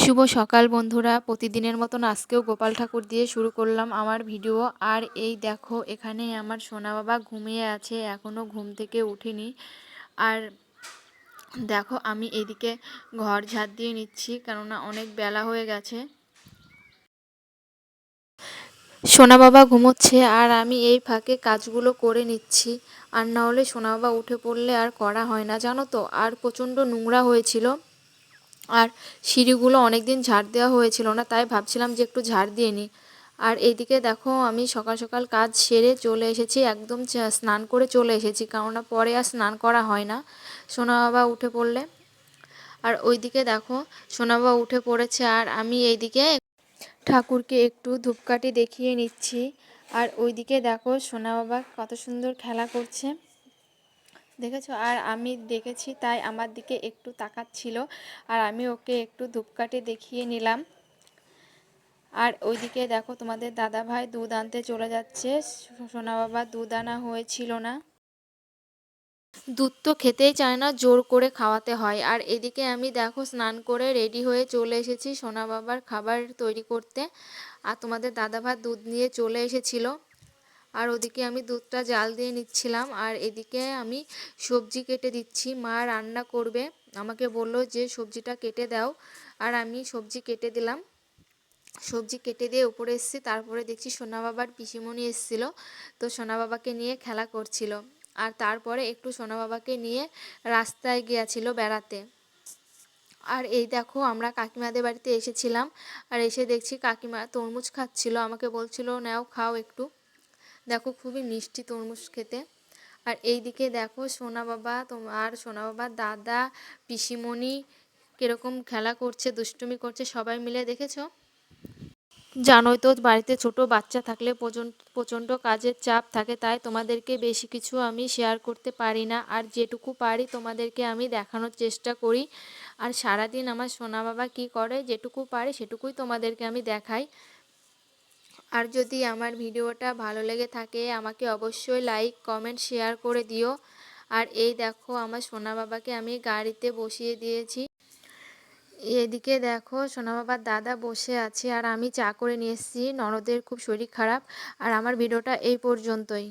শুভ সকাল বন্ধুরা, প্রতিদিনের মতন আজকেও গোপাল ঠাকুর দিয়ে শুরু করলাম আমার ভিডিও। আর এই দেখো, এখানে আমার সোনা বাবা ঘুমিয়ে আছে, এখনও ঘুম থেকে উঠিনি। আর দেখো, আমি এদিকে ঘর ঝাড় দিয়ে নিচ্ছি, কেননা অনেক বেলা হয়ে গেছে। সোনা বাবা ঘুমোচ্ছে আর আমি এই ফাঁকে কাজগুলো করে নিচ্ছি। আর না হলে সোনা বাবা উঠে পড়লে আর করা হয় না, জানো তো। আর প্রচণ্ড নোংরা হয়েছিল, আর সিঁড়িগুলো অনেক দিন ঝাড় দেওয়া হয়েছিল না, তাই ভাবছিলাম যে একটু ঝাড় দিয়ে নিই। আর এইদিকে দেখো, আমি সকাল সকাল কাজ সেরে চলে এসেছি, একদম স্নান করে চলে এসেছি, কেননা পরে আর স্নান করা হয় না সোনা বাবা উঠে পড়লে। আর ওইদিকে দেখো, সোনা বাবা উঠে পড়েছে আর আমি এইদিকে ঠাকুরকে একটু ধূপকাঠি দেখিয়ে নিচ্ছি। আর ওইদিকে দেখো, সোনা বাবা কত সুন্দর খেলা করছে, দেখেছো। আর আমি দেখেছি তাই আমার দিকে একটু তাকাচ্ছিল, আর আমি ওকে একটু ধূপকাঠি দেখিয়ে নিলাম। আর ওইদিকে দেখো, তোমাদের দাদা ভাই দুধ আনতে চলে যাচ্ছে। সোনা বাবা দুধ আনা হয়েছিল না, দুধ তো খেতেই চায় না, জোর করে খাওয়াতে হয়। আর এদিকে আমি দেখো স্নান করে রেডি হয়ে চলে এসেছি সোনা বাবার খাবার তৈরি করতে। আর তোমাদের দাদা ভাই দুধ নিয়ে চলে এসেছিল, আর ওদিকে আমি দুধটা জাল দিয়ে নিচ্ছিলাম। আর এদিকে আমি সবজি কেটে দিচ্ছি, মা রান্না করবে, আমাকে বললো যে সবজিটা কেটে দাও। আর আমি সবজি কেটে দিলাম, সবজি কেটে দিয়ে উপরে এসেছি। তারপরে দেখছি সোনা বাবার পিসিমণি এসেছিল, তো সোনা বাবাকে নিয়ে খেলা করছিল। আর তারপরে একটু সোনা বাবাকে নিয়ে রাস্তায় গিয়েছিল বেড়াতে। আর এই দেখো, আমরা কাকিমাদের বাড়িতে এসেছিলাম, আর এসে দেখছি কাকিমা তরমুজ খাচ্ছিল, আমাকে বলছিল নাও খাও একটু। দেখো, খুবই মিষ্টি তরমুজ খেতে। আর এই দিকে দেখো, সোনা বাবা আর সোনা বাবার দাদা পিসিমণি কীরকম খেলা করছে, দুষ্টুমি করছে সবাই মিলে, দেখেছো। জানোই তো, বাড়িতে ছোট বাচ্চা থাকলে প্রচণ্ড কাজের চাপ থাকে, তাই তোমাদেরকে বেশি কিছু আমি শেয়ার করতে পারি না। আর যেটুকু পারি তোমাদেরকে আমি দেখানোর চেষ্টা করি। আর সারাদিন আমার সোনা বাবা কি করে, যেটুকু পারি সেটুকুই তোমাদেরকে আমি দেখাই। আর যদি আমার ভিডিওটা ভালো লেগে থাকে, আমাকে অবশ্যই লাইক কমেন্ট শেয়ার করে দিও। আর এই দেখো, আমার সোনা বাবাকে আমি গাড়িতে বসিয়ে দিয়েছি। এদিকে দেখো, সোনা বাবার দাদা বসে আছে, আর আমি চা করে নিয়ে এসেছি, ননদের খুব শরীর খারাপ। আর আমার ভিডিওটা এই পর্যন্তই।